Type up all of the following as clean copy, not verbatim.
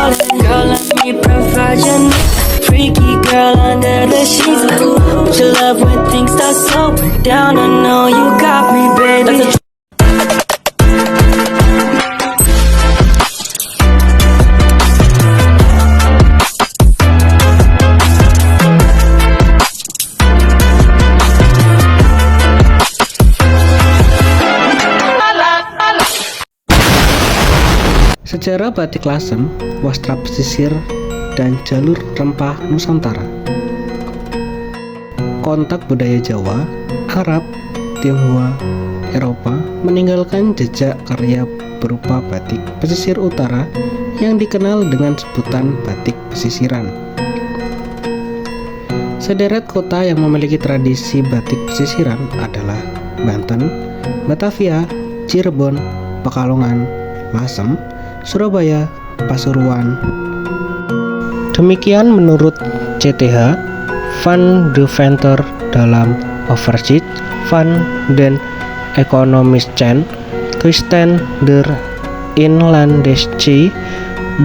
falling. Girl, let me provide your needs. Freaky girl under the sheets. But you love when things start slowing down. I know you got me, baby. Sejarah batik Lasem, wastra pesisir, dan jalur rempah Nusantara. Kontak budaya Jawa, Arab, Tionghoa, Eropa meninggalkan jejak karya berupa batik pesisir utara yang dikenal dengan sebutan batik pesisiran. Sederet kota yang memiliki tradisi batik pesisiran adalah Banten, Batavia, Cirebon, Pekalongan, Lasem, Surabaya, Pasuruan. Demikian menurut CTH Van Deventer dalam Overzicht van den Economische Christen der Inlandische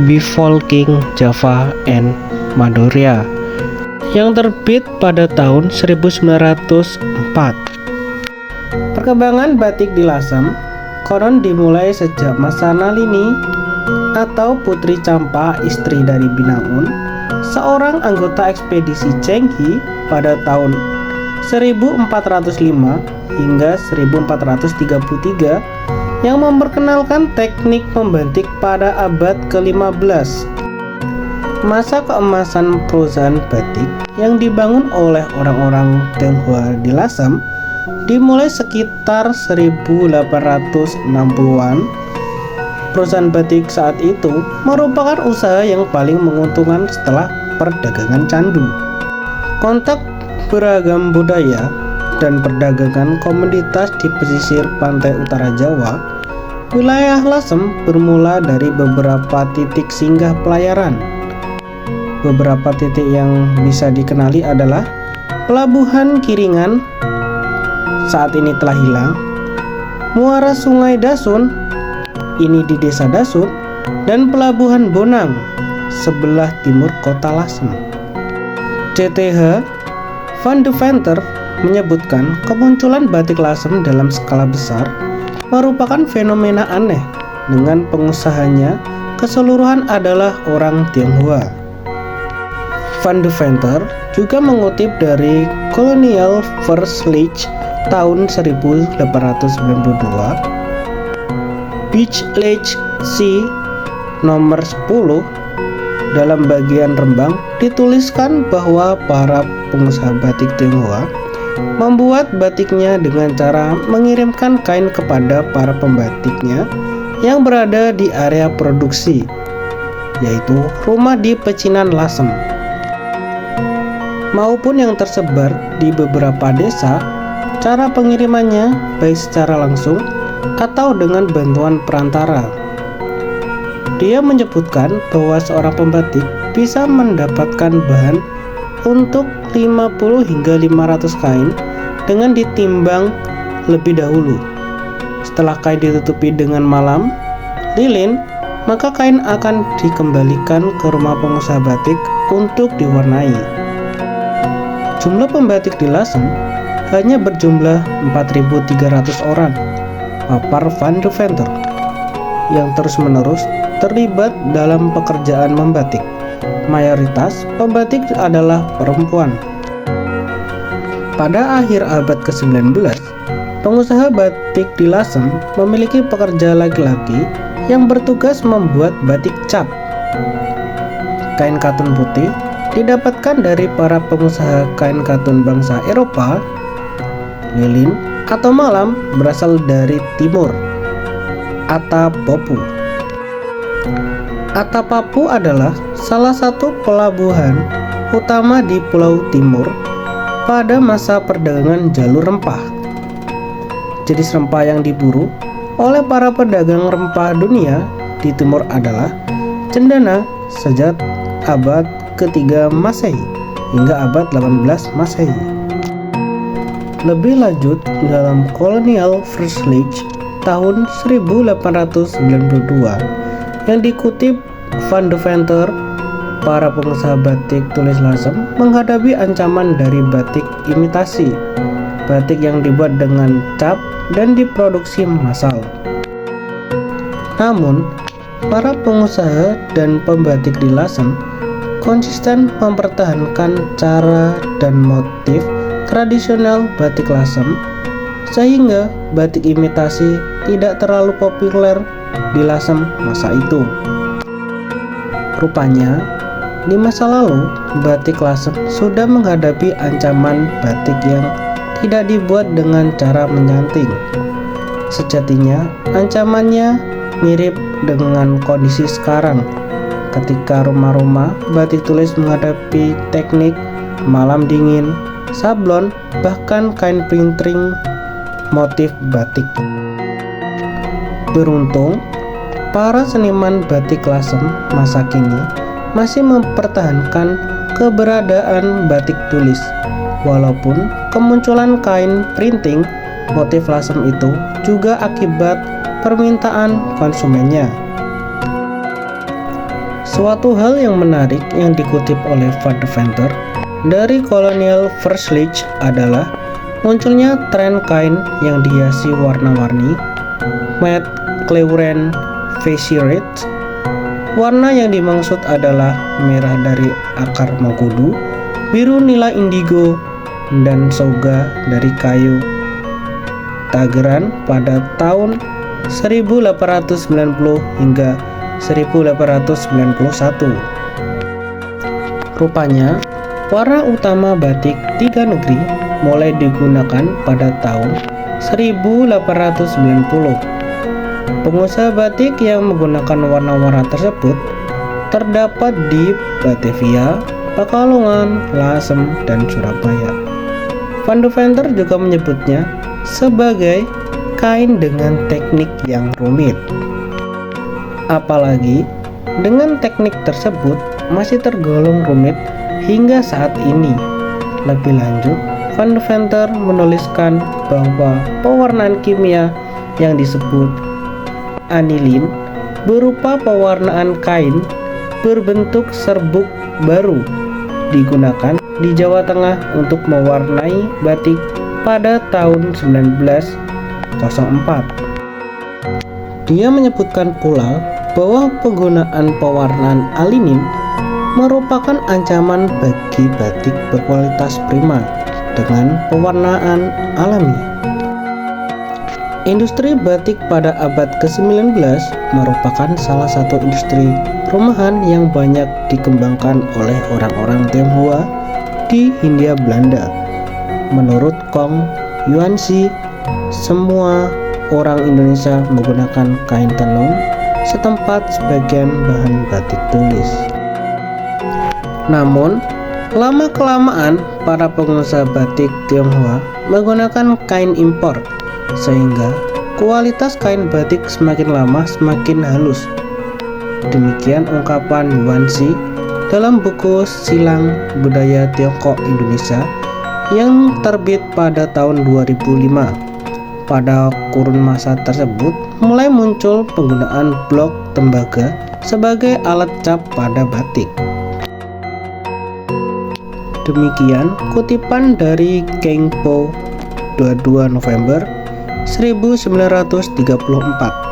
Bevolking Java and Madura yang terbit pada tahun 1904. Perkembangan batik di Lasem konon dimulai sejak masa Nalini atau Putri Campa, istri dari Binaun, seorang anggota ekspedisi Chenghi pada tahun 1405 hingga 1433 yang memperkenalkan teknik membatik pada abad ke-15. Masa keemasan perusahaan batik yang dibangun oleh orang-orang Tionghoa di Lasem dimulai sekitar 1860-an. Perusahaan batik saat itu merupakan usaha yang paling menguntungkan setelah perdagangan candu. Kontak beragam budaya dan perdagangan komoditas di pesisir pantai utara Jawa, wilayah Lasem bermula dari beberapa titik singgah pelayaran. Beberapa titik yang bisa dikenali adalah Pelabuhan Kiringan, saat ini telah hilang, Muara Sungai Dasun, ini di Desa Dasun, dan Pelabuhan Bonang, sebelah timur kota Lasem. CTH Van Deventer menyebutkan kemunculan batik Lasem dalam skala besar merupakan fenomena aneh, dengan pengusahanya keseluruhan adalah orang Tionghoa. Van Deventer juga mengutip dari Colonial Verslag tahun 1892, Beach Lake C nomor 10 dalam bagian Rembang dituliskan bahwa para pengusaha batik Tionghoa membuat batiknya dengan cara mengirimkan kain kepada para pembatiknya yang berada di area produksi, yaitu rumah di pecinan Lasem, maupun yang tersebar di beberapa desa. Cara pengirimannya baik secara langsung atau dengan bantuan perantara. Dia menyebutkan bahwa seorang pembatik bisa mendapatkan bahan untuk 50 hingga 500 kain dengan ditimbang lebih dahulu. Setelah kain ditutupi dengan malam lilin, maka kain akan dikembalikan ke rumah pengusaha batik untuk diwarnai. Jumlah pembatik di Lasem hanya berjumlah 4.300 orang, papar Van Deventer, yang terus-menerus terlibat dalam pekerjaan membatik. Mayoritas pembatik adalah perempuan. Pada akhir abad ke-19, pengusaha batik di Lasem memiliki pekerja laki-laki yang bertugas membuat batik cap. Kain katun putih didapatkan dari para pengusaha kain katun bangsa Eropa. Lilin atau malam berasal dari timur, Atapapu. Atapapu adalah salah satu pelabuhan utama di Pulau Timur pada masa perdagangan jalur rempah. Jenis rempah yang diburu oleh para pedagang rempah dunia di timur adalah cendana sejak abad ke-3 Masehi hingga abad 18 Masehi. Lebih lanjut, dalam Colonial Verslag tahun 1892 yang dikutip Van Deventer, para pengusaha batik tulis lasem menghadapi ancaman dari batik imitasi, batik yang dibuat dengan cap dan diproduksi massal. Namun, para pengusaha dan pembatik di lasem konsisten mempertahankan cara dan motif tradisional batik lasem, sehingga batik imitasi tidak terlalu populer di lasem masa itu. Rupanya, di masa lalu, batik lasem sudah menghadapi ancaman batik yang tidak dibuat dengan cara menyanting. Sejatinya, ancamannya mirip dengan kondisi sekarang, ketika rumah-rumah batik tulis menghadapi teknik malam dingin, sablon, bahkan kain printing motif batik. Beruntung, para seniman batik lasem masa kini masih mempertahankan keberadaan batik tulis, walaupun kemunculan kain printing motif lasem itu juga akibat permintaan konsumennya. Suatu hal yang menarik yang dikutip oleh Van Deventer dari Colonial Verslage adalah munculnya tren kain yang dihiasi warna-warni matte kleuren versiert. Warna yang dimaksud adalah merah dari akar mengkudu, biru nila indigo, dan soga dari kayu tageran pada tahun 1890 hingga 1891. Rupanya, warna utama batik tiga negeri mulai digunakan pada tahun 1890. Pengusaha batik yang menggunakan warna-warna tersebut terdapat di Batavia, Pekalongan, Lasem, dan Surabaya. Van Deventer juga menyebutnya sebagai kain dengan teknik yang rumit. Apalagi dengan teknik tersebut masih tergolong rumit hingga saat ini. Lebih lanjut, Van Deventer menuliskan bahwa pewarnaan kimia yang disebut anilin berupa pewarnaan kain berbentuk serbuk baru digunakan di Jawa Tengah untuk mewarnai batik pada tahun 1904. Dia menyebutkan pula bahwa penggunaan pewarnaan alinin merupakan ancaman bagi batik berkualitas prima dengan pewarnaan alami. Industri batik pada abad ke-19 merupakan salah satu industri rumahan yang banyak dikembangkan oleh orang-orang Tionghoa di Hindia Belanda. Menurut Kong Yuanxi, semua orang Indonesia menggunakan kain tenun setempat sebagian bahan batik tulis. Namun, lama-kelamaan para pengusaha batik Tionghoa menggunakan kain impor, sehingga kualitas kain batik semakin lama semakin halus. Demikian ungkapan Yuanxi dalam buku Silang Budaya Tiongkok Indonesia yang terbit pada tahun 2005. Pada kurun masa tersebut mulai muncul penggunaan blok tembaga sebagai alat cap pada batik. Demikian kutipan dari Kengpo 22 November 1934.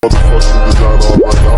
Motherfucking design all right now.